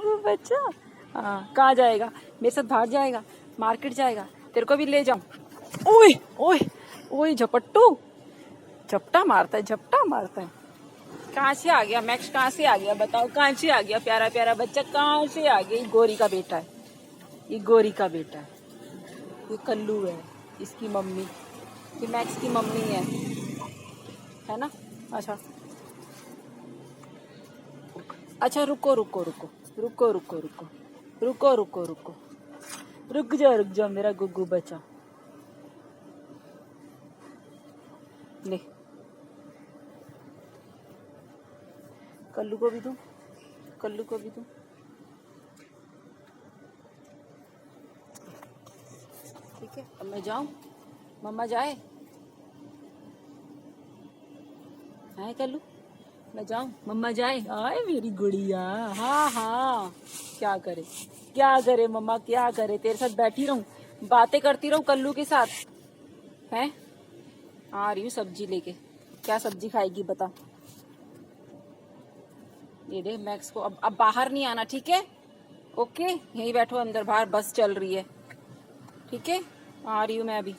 गुगु बच्चा। हाँ, कहाँ जाएगा? मेरे साथ बाहर जाएगा, मार्केट जाएगा, तेरे को भी ले जाऊं। ओए ओए ओए झपट्टू, झपटा मारता है, झपटा मारता है। कहाँ से आ गया मैक्स? कहाँ से आ गया बताओ? कहाँ से आ गया प्यारा प्यारा बच्चा? कहाँ से आ गया? ये गोरी का बेटा है, ये गोरी का बेटा है, ये कल्लू है, इसकी मम्मी, ये मैक्स की मम्मी है ना? अच्छा अच्छा, रुको रुको रुको रुको रुको रुको रुको रुको रुको, रुक जा मेरा गुग्गू बच्चा। ले, कल्लू को भी दूं, कल्लू को भी दूं। ठीक है, अब मैं जाऊं? मम्मा जाए? है कल्लू, मैं जाऊं? मम्मा जाए? आए मेरी गुड़िया। हाँ हाँ, क्या करे, क्या करे मम्मा, क्या करे? तेरे साथ बैठी रहूं, बातें करती रहूं कल्लू के साथ? हैं, आ रही हूँ सब्जी लेके। क्या सब्जी खाएगी बता? ये दे मैक्स को। अब बाहर नहीं आना, ठीक है? ओके, यहीं बैठो अंदर, बाहर बस चल रही है, ठीक है? आ रही हूँ मैं अभी।